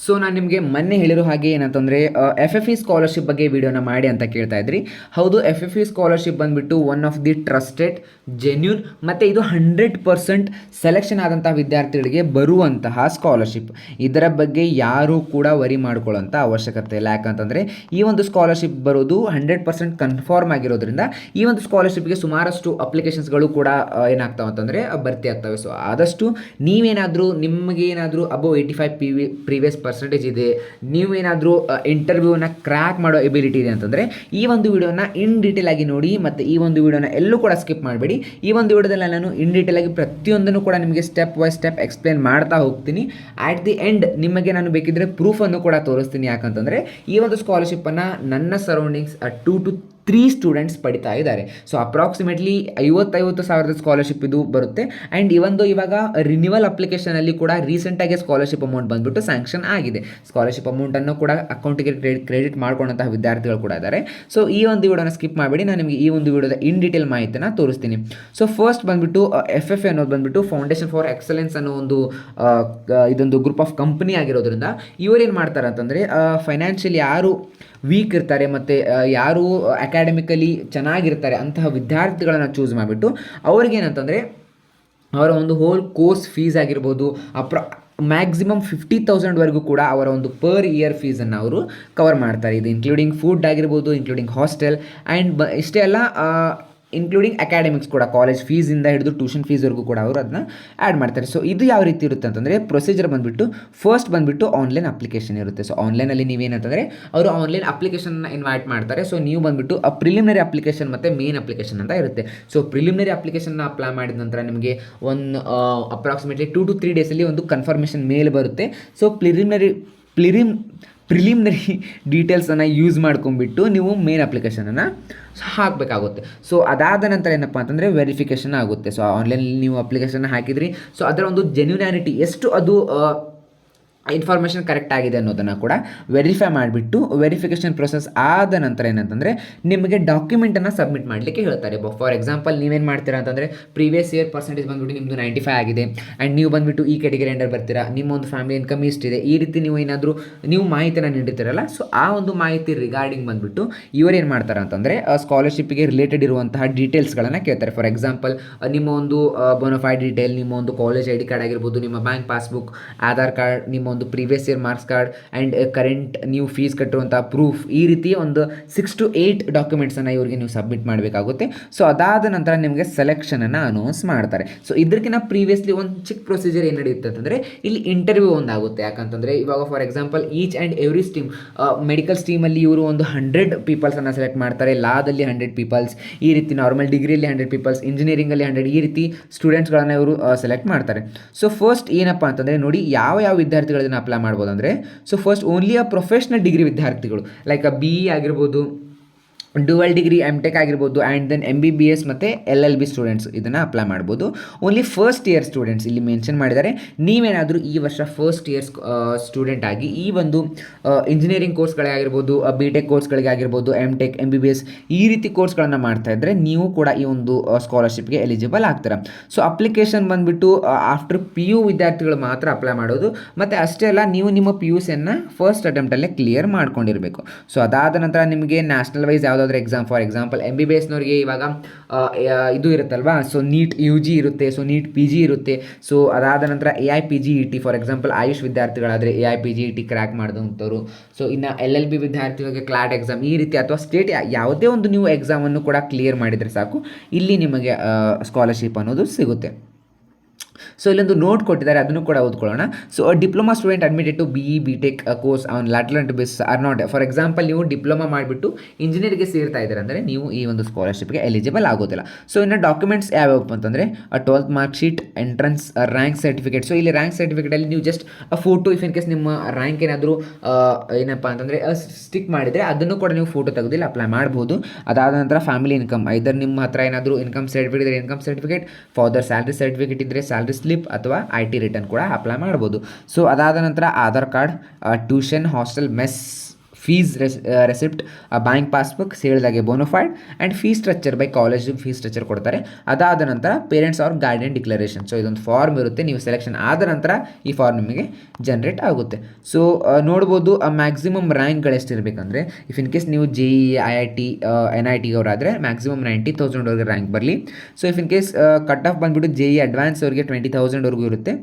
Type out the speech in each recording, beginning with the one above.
So ನಾನು ನಿಮಗೆ ಮೊನ್ನೆ ಹೇಳಿರೋ ಹಾಗೆ ಏನಂತಂದರೆ ಎಫ್ ಎಫ್ ಇ ಸ್ಕಾಲರ್ಶಿಪ್ ಬಗ್ಗೆ ವಿಡಿಯೋನ ಮಾಡಿ ಅಂತ ಕೇಳ್ತಾ ಇದ್ರಿ. ಹೌದು, ಎಫ್ ಎಫ್ ಇ ಸ್ಕಾಲರ್ಶಿಪ್ ಬಂದುಬಿಟ್ಟು one of the trusted, genuine ಮತ್ತು ಇದು 100% ಸೆಲೆಕ್ಷನ್ ಆದಂಥ ವಿದ್ಯಾರ್ಥಿಗಳಿಗೆ ಬರುವಂತಹ ಸ್ಕಾಲರ್ಶಿಪ್. ಇದರ ಬಗ್ಗೆ ಯಾರೂ ಕೂಡ ವರಿ ಮಾಡ್ಕೊಳ್ಳೋಂಥ ಅವಶ್ಯಕತೆ ಇಲ್ಲ. ಯಾಕಂತಂದರೆ ಈ ಒಂದು ಸ್ಕಾಲರ್ಶಿಪ್ ಬರೋದು 100% ಕನ್ಫರ್ಮ್ ಆಗಿರೋದ್ರಿಂದ ಈ ಒಂದು ಸ್ಕಾಲರ್ಶಿಪ್ಗೆ ಸುಮಾರಷ್ಟು ಅಪ್ಲಿಕೇಶನ್ಸ್ಗಳು ಕೂಡ ಏನಾಗ್ತಾವೆ ಅಂತಂದರೆ ಭರ್ತಿ ಆಗ್ತವೆ. ಸೊ ಆದಷ್ಟು ನೀವೇನಾದರೂ ನಿಮಗೇನಾದರೂ ಅಬೌವ್ 85 ಪ್ರೀವಿಯಸ್ ಪರ್ಸೆಂಟೇಜ್ ಇದೆ, ನೀವೇನಾದರೂ ಇಂಟರ್ವ್ಯೂನ ಕ್ರ್ಯಾಕ್ ಮಾಡೋ ಎಬಿಲಿಟಿ ಇದೆ ಅಂತಂದರೆ ಈ ಒಂದು ವಿಡಿಯೋನ ಇನ್ ಡೀಟೇಲ್ ಆಗಿ ನೋಡಿ. ಮತ್ತು ಈ ಒಂದು ವಿಡಿಯೋನ ಎಲ್ಲೂ ಕೂಡ ಸ್ಕಿಪ್ ಮಾಡಬೇಡಿ. ಈ ಒಂದು ವಿಡಿಯೋದಲ್ಲಿ ನಾನು ಇನ್ ಡೀಟೇಲ್ ಆಗಿ ಪ್ರತಿಯೊಂದನ್ನು ಕೂಡ ನಿಮಗೆ ಸ್ಟೆಪ್ ಬೈ ಸ್ಟೆಪ್ ಎಕ್ಸ್ಪ್ಲೇನ್ ಮಾಡ್ತಾ ಹೋಗ್ತೀನಿ. ಆಟ್ ದಿ ಎಂಡ್ ನಿಮಗೆ ನಾನು ಬೇಕಿದ್ದರೆ ಪ್ರೂಫನ್ನು ಕೂಡ ತೋರಿಸ್ತೀನಿ. ಯಾಕಂತಂದರೆ ಈ ಒಂದು ಸ್ಕಾಲರ್ಶಿಪ್ಪನ್ನು ನನ್ನ ಸರೌಂಡಿಂಗ್ಸ್ 2 to 3 ಸ್ಟೂಡೆಂಟ್ಸ್ ಪಡಿತಾ ಇದ್ದಾರೆ. ಸೊ ಅಪ್ರಾಕ್ಸಿಮೇಟ್ಲಿ 50,000 ಸ್ಕಾಲರ್ಶಿಪ್ ಇದು ಬರುತ್ತೆ. ಆ್ಯಂಡ್ ಇವಾಗ ರಿನ್ಯೂವಲ್ ಅಪ್ಲಿಕೇಶನಲ್ಲಿ ಕೂಡ ರೀಸೆಂಟಾಗಿ ಸ್ಕಾಲರ್ಶಿಪ್ ಅಮೌಂಟ್ ಬಂದುಬಿಟ್ಟು ಸ್ಯಾಂಕ್ಷನ್ ಆಗಿದೆ. ಸ್ಕಾಲರ್ಶಿಪ್ ಅಮೌಂಟನ್ನು ಕೂಡ ಅಕೌಂಟಿಗೆ ಕ್ರೆಡಿಟ್ ಮಾಡ್ಕೊಂಡಂತಹ ವಿದ್ಯಾರ್ಥಿಗಳು ಕೂಡ ಇದ್ದಾರೆ. ಸೊ ಈ ಒಂದು ವಿಡಿಯೋನ ಸ್ಕಿಪ್ ಮಾಡಬೇಡಿ, ನಾನು ನಿಮಗೆ ಈ ಒಂದು ವಿಡಿಯೋದ ಇನ್ ಡೀಟೇಲ್ ಮಾಹಿತಿನ ತೋರಿಸ್ತೀನಿ. ಸೊ ಫಸ್ಟ್ ಬಂದುಬಿಟ್ಟು ಎಫ್ ಎಫ್ ಅನ್ನೋದು ಬಂದುಬಿಟ್ಟು ಫೌಂಡೇಶನ್ ಫಾರ್ ಎಕ್ಸಲೆನ್ಸ್ ಅನ್ನೋ ಒಂದು ಇದೊಂದು ಗ್ರೂಪ್ ಆಫ್ ಕಂಪನಿ ಆಗಿರೋದ್ರಿಂದ ಇವರೇನು ಮಾಡ್ತಾರೆ ಅಂತಂದರೆ ಫೈನಾನ್ಷಿಯಲಿ ಯಾರು ವೀಕ್ ಇರ್ತಾರೆ ಮತ್ತು ಯಾರು ಅಕಾಡೆಮಿಕಲಿ ಚೆನ್ನಾಗಿರ್ತಾರೆ ಅಂತಹ ವಿದ್ಯಾರ್ಥಿಗಳನ್ನು ಚೂಸ್ ಮಾಡಿಬಿಟ್ಟು ಅವ್ರಿಗೇನಂತಂದರೆ ಅವರ ಒಂದು ಹೋಲ್ ಕೋರ್ಸ್ ಫೀಸ್ ಆಗಿರ್ಬೋದು ಮ್ಯಾಕ್ಸಿಮಮ್ 50,000ವರೆಗೂ ಕೂಡ ಅವರ ಒಂದು ಪರ್ ಇಯರ್ ಫೀಸನ್ನು ಅವರು ಕವರ್ ಮಾಡ್ತಾರೆ. ಇದು ಇನ್ಕ್ಲೂಡಿಂಗ್ ಫುಡ್ ಆಗಿರ್ಬೋದು, ಇನ್ಕ್ಲೂಡಿಂಗ್ ಹಾಸ್ಟೆಲ್ ಆ್ಯಂಡ್ ಇಷ್ಟೇ ಅಲ್ಲ ಇನ್ಕ್ಲೂಡಿಂಗ್ ಅಕಾಡೆಮಿಕ್ಸ್ ಕೂಡ, ಕಾಲೇಜ್ ಫೀಸಿಂದ ಹಿಡಿದು ಟ್ಯೂಷನ್ ಫೀಸ್ವರೆಗೂ ಕೂಡ ಅವರು ಅದನ್ನ ಆ್ಯಡ್ ಮಾಡ್ತಾರೆ. ಸೊ ಇದು ಯಾವ ರೀತಿ ಇರುತ್ತೆ ಅಂತಂದರೆ ಪ್ರೊಸೀಜರ್ ಫಸ್ಟ್ ಬಂದುಬಿಟ್ಟು ಆನ್ಲೈನ್ ಅಪ್ಲಿಕೇಶನ್ ಇರುತ್ತೆ. ಸೊ ಆನ್ಲೈನಲ್ಲಿ ನೀವೇನಂತಂದರೆ ಅವರು ಆನ್ಲೈನ್ ಅಪ್ಲಿಕೇಶನ್ನ ಇನ್ವೈಟ್ ಮಾಡ್ತಾರೆ. ಸೊ ನೀವು ಬಂದುಬಿಟ್ಟು ಪ್ರಿಲಿಮಿನರಿ ಅಪ್ಲಿಕೇಶನ್ ಮತ್ತು ಮೇನ್ ಅಪ್ಲಿಕೇಶನ್ ಅಂತ ಇರುತ್ತೆ. ಸೊ ಪ್ರಿಲಿಮಿನರಿ ಅಪ್ಲಿಕೇಶನ್ನ ಅಪ್ಲೈ ಮಾಡಿದ ನಂತರ ನಿಮಗೆ ಅಪ್ರಾಕ್ಸಿಮೇಟ್ಲಿ 2 to 3 ಡೇಸಲ್ಲಿ ಒಂದು ಕನ್ಫರ್ಮೇಷನ್ ಮೇಲ್ ಬರುತ್ತೆ. ಸೊ ಪ್ರಿಲಿಮಿನರಿ ಡೀಟೇಲ್ಸನ್ನು ಯೂಸ್ ಮಾಡ್ಕೊಂಡ್ಬಿಟ್ಟು ನೀವು ಮೇನ್ ಅಪ್ಲಿಕೇಶನನ್ನು ಹಾಕಬೇಕಾಗುತ್ತೆ. ಸೊ ಅದಾದ ನಂತರ ಏನಪ್ಪ ಅಂತಂದರೆ ವೆರಿಫಿಕೇಷನ್ ಆಗುತ್ತೆ. ಸೊ ಆನ್ಲೈನಲ್ಲಿ ನೀವು ಅಪ್ಲಿಕೇಶನ್ ಹಾಕಿದ್ರಿ, ಸೊ ಅದರ ಒಂದು ಜೆನ್ಯೂನ್ಯಾನಿಟಿ ಎಷ್ಟು ಅದು ಇನ್ಫಾರ್ಮೇಷನ್ ಕರೆಕ್ಟ್ ಆಗಿದೆ ಅನ್ನೋದನ್ನು ಕೂಡ ವೆರಿಫೈ ಮಾಡಿಬಿಟ್ಟು ವೆರಿಫಿಕೇಷನ್ ಪ್ರೊಸೆಸ್ ಆದ ನಂತರ ಏನಂತಂದರೆ ನಿಮಗೆ ಡಾಕ್ಯುಮೆಂಟನ್ನು ಸಬ್ಮಿಟ್ ಮಾಡಲಿಕ್ಕೆ ಹೇಳ್ತಾರೆ. ಫಾರ್ ಎಕ್ಸಾಂಪಲ್ ನೀವೇನು ಮಾಡ್ತೀರಾ ಅಂತಂದರೆ ಪ್ರೀವಿಯಸ್ ಇಯರ್ ಪರ್ಸೆಂಟೇಜ್ ಬಂದುಬಿಟ್ಟು ನಿಮ್ಮದು 95 ಆಗಿದೆ ಆ್ಯಂಡ್ ನೀವು ಬಂದುಬಿಟ್ಟು ಈ ಕ್ಯಾಟಗರಿ ಅಂಡರ್ ಬರ್ತೀರಾ, ನಿಮ್ಮ ಒಂದು ಫ್ಯಾಮಿಲಿ ಇನ್ಕಮ್ ಇಷ್ಟಿದೆ, ಈ ರೀತಿ ನೀವು ಏನಾದರೂ ನೀವು ಮಾಹಿತಿಯನ್ನು ನೀಡಿರ್ತೀರಲ್ಲ. ಸೊ ಆ ಒಂದು ಮಾಹಿತಿ ರಿಗಾರ್ಡಿಂಗ್ ಬಂದುಬಿಟ್ಟು ಇವರೇನು ಮಾಡ್ತಾರೆ ಅಂತಂದರೆ ಸ್ಕಾಲರ್ಶಿಪ್ಗೆ ರಿಲೇಟೆಡ್ ಇರುವಂತಹ ಡೀಟೇಲ್ಸ್ಗಳನ್ನು ಕೇಳ್ತಾರೆ. ಫಾರ್ ಎಕ್ಸಾಂಪಲ್ ನಿಮ್ಮ ಒಂದು ಬೋನಫೈಡ್ ಡೀಟೇಲ್, ನಿಮ್ಮ ಒಂದು ಕಾಲೇಜ್ ID ಕಾರ್ಡ್ ಆಗಿರ್ಬೋದು, ನಿಮ್ಮ ಬ್ಯಾಂಕ್ ಪಾಸ್ಬುಕ್, ಆಧಾರ್ ಕಾರ್ಡ್, ನಿಮ್ಮ ಒಂದು previous year marks card and current ನೀವು ಫೀಸ್ ಕಟ್ಟುವಂಥ ಪ್ರೂಫ್, ಈ ರೀತಿ ಒಂದು 6 to 8 ಡಾಕ್ಯುಮೆಂಟ್ಸನ್ನು ಇವರಿಗೆ ನೀವು ಸಬ್ಮಿಟ್ ಮಾಡಬೇಕಾಗುತ್ತೆ. ಸೊ ಅದಾದ ನಂತರ ನಿಮಗೆ ಸೆಲೆಕ್ಷನನ್ನು ಅನೌನ್ಸ್ ಮಾಡ್ತಾರೆ. ಸೊ ಇದಕ್ಕಿಂತ ಪ್ರೀವಿಯಸ್ಲಿ ಒಂದು ಚಿಕ್ಕ ಪ್ರೊಸೀಜರ್ ಏನು ನಡೆಯುತ್ತೆ ಅಂತಂದರೆ ಇಲ್ಲಿ ಇಂಟರ್ವ್ಯೂ ಒಂದಾಗುತ್ತೆ. ಯಾಕಂತಂದರೆ ಇವಾಗ for example each and every stream, medical ಸ್ಟ್ರೀಮಲ್ಲಿ ಇವರು ಒಂದು 100 ಪೀಪಲ್ಸನ್ನು ಸೆಲೆಕ್ಟ್ ಮಾಡ್ತಾರೆ, ಲಾದಲ್ಲಿ 100 ಪೀಪಲ್ಸ್, ಈ ರೀತಿ ನಾರ್ಮಲ್ ಡಿಗ್ರಿಯಲ್ಲಿ 100 ಪೀಪಲ್ಸ್, ಇಂಜಿನಿಯರಿಂಗಲ್ಲಿ 100, ಈ ರೀತಿ ಸ್ಟೂಡೆಂಟ್ಸ್ಗಳನ್ನು ಇವರು ಸೆಲೆಕ್ಟ್ ಮಾಡ್ತಾರೆ. ಸೊ ಫಸ್ಟ್ ಏನಪ್ಪ ಅಂತಂದರೆ ನೋಡಿ ಯಾವ ವಿದ್ಯಾರ್ಥಿಗಳನ್ನ ಅಪ್ಲೈ ಮಾಡ್ಬೋದು ಅಂದರೆ, so first only professional degree ವಿದ್ಯಾರ್ಥಿಗಳು ಲೈಕ್ BE ಆಗಿರ್ಬೋದು, ಡ್ಯುವಲ್ ಡಿಗ್ರಿ MTech ಆಗಿರ್ಬೋದು, ಆ್ಯಂಡ್ ದೆನ್ MBBS ಮತ್ತು LLB ಸ್ಟೂಡೆಂಟ್ಸ್ ಇದನ್ನು ಅಪ್ಲೈ ಮಾಡ್ಬೋದು. ಓನ್ಲಿ ಫಸ್ಟ್ ಇಯರ್ ಸ್ಟೂಡೆಂಟ್ಸ್ ಇಲ್ಲಿ ಮೆನ್ಷನ್ ಮಾಡಿದ್ದಾರೆ. ನೀವೇನಾದರೂ ಈ ವರ್ಷ ಫಸ್ಟ್ ಇಯರ್ ಸ್ಟೂಡೆಂಟ್ ಆಗಿ ಈ ಒಂದು ಇಂಜಿನಿಯರಿಂಗ್ ಕೋರ್ಸ್ಗಳೇ ಆಗಿರ್ಬೋದು, BTech ಕೋರ್ಸ್ಗಳಿಗೆ ಆಗಿರ್ಬೋದು, MTech MBBS ಈ ರೀತಿ ಕೋರ್ಸ್ಗಳನ್ನು ಮಾಡ್ತಾ ಇದ್ದರೆ ನೀವು ಕೂಡ ಈ ಒಂದು ಸ್ಕಾಲರ್ಶಿಪ್ಗೆ ಎಲಿಜಿಬಲ್ ಆಗ್ತೀರಾ. ಸೊ ಅಪ್ಲಿಕೇಶನ್ ಬಂದುಬಿಟ್ಟು ಆಫ್ಟರ್ PU ವಿದ್ಯಾರ್ಥಿಗಳು ಮಾತ್ರ ಅಪ್ಲೈ ಮಾಡೋದು. ಮತ್ತು ಅಷ್ಟೇ ಅಲ್ಲ, ನೀವು ನಿಮ್ಮ PUCಯನ್ನು ಫಸ್ಟ್ ಅಟೆಂಪ್ಟಲ್ಲೇ ಕ್ಲಿಯರ್ ಮಾಡ್ಕೊಂಡಿರಬೇಕು. ಸೊ ಅದಾದ ನಂತರ ನಿಮಗೆ ನ್ಯಾಷನಲ್ ವೈಸ್ ಯಾವುದಾದ್ರೂ ಎಕ್ಸಾಮ್, ಫಾರ್ ಎಕ್ಸಾಂಪಲ್ MBBSನವ್ರಿಗೆ ಇವಾಗ ಇದು ಇರುತ್ತಲ್ವಾ, ಸೊ ನೀಟ್ UG ಇರುತ್ತೆ, ಸೊ ನೀಟ್ PG ಇರುತ್ತೆ. ಸೊ ಅದಾದ ನಂತರ AIPGET, ಫಾರ್ ಎಕ್ಸಾಂಪಲ್ ಆಯುಷ್ ವಿದ್ಯಾರ್ಥಿಗಳಾದರೆ AIPGET ಕ್ರ್ಯಾಕ್ ಮಾಡಿದಂಥವ್ರು. ಸೊ ಇನ್ನು LLB ವಿದ್ಯಾರ್ಥಿಗಳಿಗೆ ಕ್ಲಾಟ್ ಎಕ್ಸಾಮ್, ಈ ರೀತಿ ಅಥವಾ ಸ್ಟೇಟ್ ಯಾವುದೇ ಒಂದು ನೀವು ಎಕ್ಸಾಮನ್ನು ಕೂಡ ಕ್ಲಿಯರ್ ಮಾಡಿದರೆ ಸಾಕು, ಇಲ್ಲಿ ನಿಮಗೆ ಸ್ಕಾಲರ್ಶಿಪ್ ಅನ್ನೋದು ಸಿಗುತ್ತೆ. ಸೊ ಇಲ್ಲೊಂದು ನೋಟ್ ಕೊಟ್ಟಿದ್ದಾರೆ, ಅದನ್ನು ಕೂಡ ಓದ್ಕೊಳ್ಳೋಣ. So diploma student admitted to BE BTech course on lateral base or not, for example ನೀವು ಡಿಪ್ಲೊಮಾ ಮಾಡಿಬಿಟ್ಟು ಇಂಜಿನಿಯರ್ಗೆ ಸೇರ್ತಾ ಇದ್ದಾರೆ ಅಂದರೆ ನೀವು ಈ ಒಂದು ಸ್ಕಾಲರ್ಶಿಪ್ಗೆ ಎಲಿಜಿಬಲ್ ಆಗೋದಿಲ್ಲ. ಸೊ ಇನ್ನು ಡಾಕ್ಯುಮೆಂಟ್ಸ್ ಯಾವ್ಯಾವಪ್ಪ ಅಂತಂದರೆ 12th mark sheet, entrance rank certificate. So ಇಲ್ಲಿ ರ್ಯಾಂಕ್ ಸರ್ಟಿಫಿಕೇಟಲ್ಲಿ ನೀವು just photo, if in case ನಿಮ್ಮ ರ್ಯಾಂಕ್ ಏನಾದರೂ ಏನಪ್ಪ ಅಂತಂದರೆ ಸ್ಟಿಕ್ ಮಾಡಿದರೆ ಅದನ್ನು ಕೂಡ ನೀವು ಫೋಟೋ ತೆಗೆದಿಲ್ಲ ಅಪ್ಲೈ ಮಾಡ್ಬೋದು. ಅದಾದ ನಂತರ ಫ್ಯಾಮಿಲಿ ಇನ್ಕಮ್, ಐದರ್ ನಿಮ್ಮ ಹತ್ರ ಏನಾದರೂ ಇನ್ಕಮ್ ಸರ್ಟಿಫಿಕೇಟ್ ಇದ್ದರೆ income certificate, father salary certificate ಇದ್ದರೆ ಸ್ಯಾಲ್ರಿ ಸ್ಲಿಪ್ ಅಥವಾ IT ರಿಟರ್ನ್ ಕೂಡ ಅಪ್ಲೈ ಮಾಡ್ಬೋದು. ಸೊ ಅದಾದ ನಂತರ Aadhaar card, tuition, hostel, mess fees receipt, bank passbook, ಸೇಲ್ದಾಗೆ bonafide and fee structure by college fee structure ಕೊಡ್ತಾರೆ. ಅದಾದ ನಂತರ parents or guardian declaration. So ಇದೊಂದು ಫಾರ್ಮ್ ಇರುತ್ತೆ, ನೀವು ಸೆಲೆಕ್ಷನ್ ಆದ ನಂತರ ಈ ಫಾರ್ಮ್ ನಿಮಗೆ ಜನ್ರೇಟ್ ಆಗುತ್ತೆ. ಸೊ ನೋಡ್ಬೋದು ಮ್ಯಾಕ್ಸಿಮಮ್ ರ್ಯಾಂಕ್ಗಳು ಎಷ್ಟಿರಬೇಕಂದ್ರೆ, ಇಫ್ ಇನ್ ಕೇಸ್ ನೀವು JEE IIT NIT ಅವರಾದರೆ ಮ್ಯಾಕ್ಸಿಮಮ್ 90,000ವರೆಗೆ ರ್ಯಾಂಕ್ ಬರಲಿ. So if in case cut off ಬಂದುಬಿಟ್ಟು JEE ಅಡ್ವಾನ್ಸ್ ಅವರಿಗೆ 20,000ವರೆಗೂ ಇರುತ್ತೆ.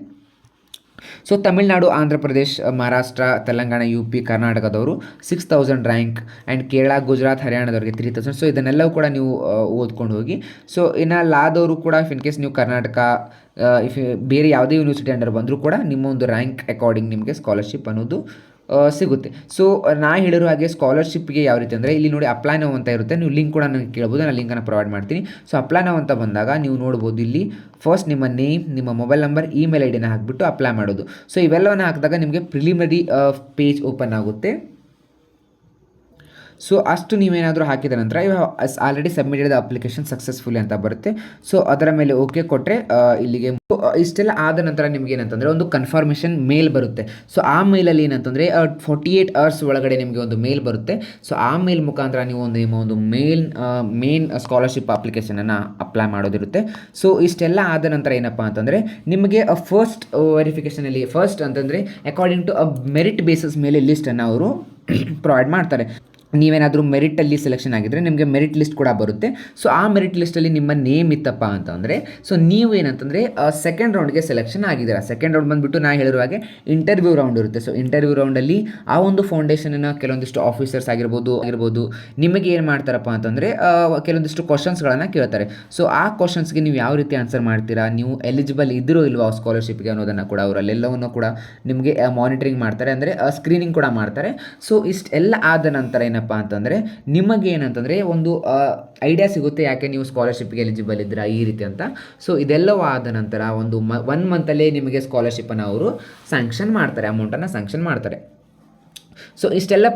ಸೊ ತಮಿಳ್ನಾಡು, ಆಂಧ್ರ ಪ್ರದೇಶ್, ಮಹಾರಾಷ್ಟ್ರ, ತೆಲಂಗಾಣ, UP, ಕರ್ನಾಟಕದವರು 6,000 ರ್ಯಾಂಕ್ ಆ್ಯಂಡ್ ಕೇರಳ, ಗುಜರಾತ್, ಹರಿಯಾಣದವ್ರಿಗೆ 3,000. ಸೊ ಇದನ್ನೆಲ್ಲವೂ ಕೂಡ ನೀವು ಓದ್ಕೊಂಡು ಹೋಗಿ. ಸೊ ಇನ್ನು ಲಾದವರು ಕೂಡ ಇಫ್ ಇನ್ ಕೇಸ್ ನೀವು ಕರ್ನಾಟಕ ಇಫ್ ಬೇರೆ ಯಾವುದೇ ಯೂನಿವರ್ಸಿಟಿ ಅಂಡರ್ ಬಂದರೂ ಕೂಡ ನಿಮ್ಮ ಒಂದು ರ್ಯಾಂಕ್ ಅಕಾರ್ಡಿಂಗ್ ನಿಮಗೆ ಸ್ಕಾಲರ್ಶಿಪ್ ಅನ್ನೋದು ಸಿಗುತ್ತೆ. ಸೊ ನಾ ಹೇಳಿರೋ ಹಾಗೆ ಸ್ಕಾಲರ್ಶಿಪ್ಗೆ ಯಾವ ರೀತಿ ಅಂದರೆ, ಇಲ್ಲಿ ನೋಡಿ ಅಪ್ಲೈ ನೌ ಅಂತ ಇರುತ್ತೆ, ನೀವು ಲಿಂಕ್ ಕೂಡ ನನಗೆ ಕೇಳ್ಬೋದು, ನಾನು ಲಿಂಕನ್ನು ಪ್ರೊವೈಡ್ ಮಾಡ್ತೀನಿ. ಸೊ ಅಪ್ಲೈ ನೌ ಅಂತ ಬಂದಾಗ ನೀವು ನೋಡ್ಬೋದು ಇಲ್ಲಿ ಫಸ್ಟ್ ನಿಮ್ಮ ನೇಮ್, ನಿಮ್ಮ ಮೊಬೈಲ್ ನಂಬರ್, ಇಮೇಲ್ ID ಹಾಕಿಬಿಟ್ಟು ಅಪ್ಲೈ ಮಾಡೋದು. ಸೊ ಇವೆಲ್ಲವನ್ನು ಹಾಕಿದಾಗ ನಿಮಗೆ ಪ್ರಿಲಿಮಿನರಿ ಪೇಜ್ ಓಪನ್ ಆಗುತ್ತೆ. ಸೊ ಅಷ್ಟು ನೀವೇನಾದರೂ ಹಾಕಿದ ನಂತರ ಇವಾಗ ಆಲ್ರೆಡಿ ಸಬ್ಮಿಟೆಡ್ ಅಪ್ಲಿಕೇಶನ್ ಸಕ್ಸಸ್ಫುಲಿ ಅಂತ ಬರುತ್ತೆ. ಸೊ ಅದರ ಮೇಲೆ ಓಕೆ ಕೊಟ್ಟರೆ ಇಲ್ಲಿಗೆ ಇಷ್ಟೆಲ್ಲ ಆದ ನಂತರ ನಿಮ್ಗೆ ಏನಂತಂದರೆ ಒಂದು ಕನ್ಫರ್ಮೇಷನ್ ಮೇಲ್ ಬರುತ್ತೆ. ಸೊ ಆ ಮೇಲಲ್ಲಿ ಏನಂತಂದರೆ 48 hours ಒಳಗಡೆ ನಿಮಗೆ ಒಂದು ಮೇಲ್ ಬರುತ್ತೆ. ಸೊ ಆ ಮೇಲ್ ಮುಖಾಂತರ ನೀವು ಒಂದು ಮೇನ್ ಸ್ಕಾಲರ್ಶಿಪ್ ಅಪ್ಲಿಕೇಶನನ್ನು ಅಪ್ಲೈ ಮಾಡೋದಿರುತ್ತೆ. ಸೊ ಇಷ್ಟೆಲ್ಲ ಆದ ನಂತರ ಏನಪ್ಪ ಅಂತಂದರೆ ನಿಮಗೆ ಫಸ್ಟ್ ವೆರಿಫಿಕೇಷನಲ್ಲಿ ಫಸ್ಟ್ ಅಂತಂದರೆ ಅಕಾರ್ಡಿಂಗ್ ಟು ಮೆರಿಟ್ ಬೇಸಿಸ್ ಮೇಲೆ ಲಿಸ್ಟನ್ನು ಅವರು ಪ್ರೊವೈಡ್ ಮಾಡ್ತಾರೆ. ನೀವೇನಾದರೂ ಮೆರಿಟಲ್ಲಿ ಸೆಲೆಕ್ಷನ್ ಆಗಿದ್ದರೆ ನಿಮಗೆ ಮೆರಿಟ್ ಲಿಸ್ಟ್ ಕೂಡ ಬರುತ್ತೆ. ಸೊ ಆ ಮೆರಿಟ್ ಲಿಸ್ಟಲ್ಲಿ ನಿಮ್ಮ ನೇಮ್ ಇತ್ತಪ್ಪ ಅಂತಂದರೆ ಸೊ ನೀವು ಏನಂತಂದರೆ ಸೆಕೆಂಡ್ ರೌಂಡ್ಗೆ ಸೆಲೆಕ್ಷನ್ ಆಗಿದ್ದೀರಾ. ಸೆಕೆಂಡ್ ರೌಂಡ್ ಬಂದುಬಿಟ್ಟು ನಾ ಹೇಳಿರುವ ಹಾಗೆ ಇಂಟರ್ವ್ಯೂ ರೌಂಡ್ ಇರುತ್ತೆ. ಸೊ ಇಂಟರ್ವ್ಯೂ ರೌಂಡಲ್ಲಿ ಆ ಒಂದು ಫೌಂಡೇಶನ್ನ ಕೆಲವೊಂದಿಷ್ಟು ಆಫೀಸರ್ಸ್ ಆಗಿರ್ಬೋದು ನಿಮಗೆ ಏನು ಮಾಡ್ತಾರಪ್ಪ ಅಂತಂದರೆ ಕೆಲವೊಂದಿಷ್ಟು ಕ್ವಶನ್ಸ್ಗಳನ್ನು ಕೇಳ್ತಾರೆ. ಸೊ ಆ ಕ್ವಶನ್ಸ್ಗೆ ನೀವು ಯಾವ ರೀತಿ ಆನ್ಸರ್ ಮಾಡ್ತೀರಾ, ನೀವು ಎಲಿಜಿಬಲ್ ಇದ್ದರೂ ಇಲ್ವಾ ಸ್ಕಾಲರ್ಶಿಪ್ಗೆ ಅನ್ನೋದನ್ನು ಕೂಡ ಅವರಲ್ಲೆಲ್ಲವನ್ನು ಕೂಡ ನಿಮಗೆ ಮಾನಿಟರಿಂಗ್ ಮಾಡ್ತಾರೆ, ಅಂದರೆ ಸ್ಕ್ರೀನಿಂಗ್ ಕೂಡ ಮಾಡ್ತಾರೆ. ಸೊ ಇಷ್ಟೆಲ್ಲ ಆದ ನಂತರ ಏನಪ್ಪ ಅಂತಂದರೆ ನಿಮಗೆ ಏನಂತಂದರೆ ಒಂದು ಐಡಿಯಾ ಸಿಗುತ್ತೆ ಯಾಕೆ ನೀವು ಸ್ಕಾಲರ್ಶಿಪ್ಗೆ ಎಲಿಜಿಬಲ್ ಇದ್ದೀರಾ ಈ ರೀತಿ ಅಂತ. ಸೊ ಇದೆಲ್ಲವೂ ಆದ ನಂತರ ಒಂದು 1 ಮಂತಲ್ಲೇ ನಿಮಗೆ ಸ್ಕಾಲರ್ಶಿಪ್ಪನ್ನು ಅವರು ಸ್ಯಾಂಕ್ಷನ್ ಮಾಡ್ತಾರೆ, ಅಮೌಂಟನ್ನು ಸ್ಯಾಂಕ್ಷನ್ ಮಾಡ್ತಾರೆ. ಸೊ ಇಷ್ಟೆಲ್ಲ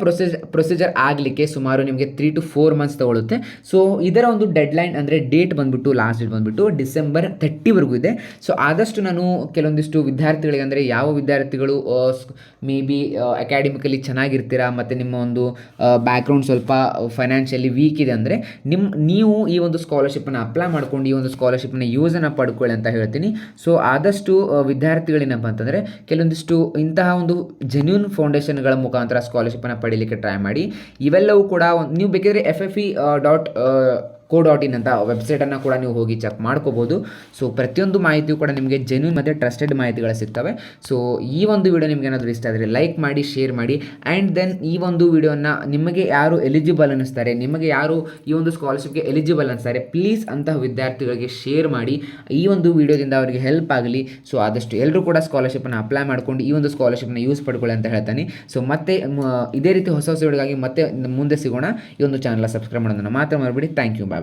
ಪ್ರೊಸೀಜರ್ ಆಗಲಿಕ್ಕೆ ಸುಮಾರು ನಿಮಗೆ 3 to 4 months ತೊಗೊಳುತ್ತೆ. ಸೊ ಇದರ ಒಂದು ಡೆಡ್ಲೈನ್ ಅಂದರೆ ಡೇಟ್ ಬಂದುಬಿಟ್ಟು ಲಾಸ್ಟ್ ಡೇಟ್ ಬಂದುಬಿಟ್ಟು December 30ವರೆಗೂ ಇದೆ. ಸೊ ಆದಷ್ಟು ನಾನು ಕೆಲವೊಂದಿಷ್ಟು ವಿದ್ಯಾರ್ಥಿಗಳಿಗೆ, ಅಂದರೆ ಯಾವ ವಿದ್ಯಾರ್ಥಿಗಳು ಮೇ ಬಿ ಅಕಾಡೆಮಿಕಲಿ ಚೆನ್ನಾಗಿರ್ತೀರಾ ಮತ್ತು ನಿಮ್ಮ ಒಂದು ಬ್ಯಾಕ್ಗ್ರೌಂಡ್ ಸ್ವಲ್ಪ ಫೈನಾನ್ಷಿಯಲಿ ವೀಕ್ ಇದೆ ಅಂದರೆ ನೀವು ಈ ಒಂದು ಸ್ಕಾಲರ್ಶಿಪ್ಪನ್ನು ಅಪ್ಲೈ ಮಾಡ್ಕೊಂಡು ಈ ಒಂದು ಸ್ಕಾಲರ್ಶಿಪ್ಪನ್ನು ಯೂಸನ್ನು ಪಡ್ಕೊಳ್ಳಿ ಅಂತ ಹೇಳ್ತೀನಿ. ಸೊ ಆದಷ್ಟು ವಿದ್ಯಾರ್ಥಿಗಳೇನಪ್ಪ ಅಂತಂದರೆ ಕೆಲವೊಂದಿಷ್ಟು ಇಂತಹ ಒಂದು ಜೆನ್ಯೂನ್ ಫೌಂಡೇಶನ್ಗಳ ಮುಖಾಂತರ ಸ್ಕಾಲರ್ಶಿಪ್ಪನ್ನು ಪಡೀಲಿಕ್ಕೆ ಟ್ರೈ ಮಾಡಿ. ಇವೆಲ್ಲವೂ ಕೂಡ ನೀವು ಬೇಕಿದ್ರೆ FFE.co.in ಅಂತ ವೆಬ್ಸೈಟನ್ನು ಕೂಡ ನೀವು ಹೋಗಿ ಚೆಕ್ ಮಾಡ್ಕೋಬೋದು. ಸೊ ಪ್ರತಿಯೊಂದು ಮಾಹಿತಿಯು ಕೂಡ ನಿಮಗೆ ಜೆನ್ಯೂನ್ ಮತ್ತು ಟ್ರಸ್ಟೆಡ್ ಮಾಹಿತಿಗಳು ಸಿಗ್ತವೆ. ಸೊ ಈ ಒಂದು ವಿಡಿಯೋ ನಿಮಗೆ ಏನಾದರೂ ಇಷ್ಟ ಆದರೆ ಲೈಕ್ ಮಾಡಿ, ಶೇರ್ ಮಾಡಿ. ಆ್ಯಂಡ್ ದೆನ್ ಈ ಒಂದು ವಿಡಿಯೋನ ನಿಮಗೆ ಯಾರು ಎಲಿಜಿಬಲ್ ಅನ್ನಿಸ್ತಾರೆ, ನಿಮಗೆ ಯಾರು ಈ ಒಂದು ಸ್ಕಾಲರ್ಶಿಪ್ಗೆ ಎಲಿಜಿಬಲ್ ಅನ್ನಿಸ್ತಾರೆ, ಪ್ಲೀಸ್ ಅಂತಹ ವಿದ್ಯಾರ್ಥಿಗಳಿಗೆ ಶೇರ್ ಮಾಡಿ. ಈ ಒಂದು ವಿಡಿಯೋದಿಂದ ಅವರಿಗೆ ಹೆಲ್ಪ್ ಆಗಲಿ. ಸೊ ಆದಷ್ಟು ಎಲ್ಲರೂ ಕೂಡ ಸ್ಕಾಲರ್ಶಿಪ್ಪನ್ನು ಅಪ್ಲೈ ಮಾಡ್ಕೊಂಡು ಈ ಒಂದು ಸ್ಕಾಲರ್ಶಿಪ್ನ ಯೂಸ್ ಪಡ್ಕೊಳ್ಳಿ ಅಂತ ಹೇಳ್ತಾನೆ. ಸೊ ಮತ್ತೆ ಇದೇ ರೀತಿ ಹೊಸ ವಿಡಿಯೋಗಾಗಿ ಮತ್ತೆ ಮುಂದೆ ಸಿಗೋಣ. ಈ ಒಂದು ಚಾನಲ್ ಸಬ್ಸ್ಕ್ರೈಬ್ ಮಾಡೋದನ್ನು ಮಾತ್ರ ಮಾಡಬೇಡಿ. Thank you, bye.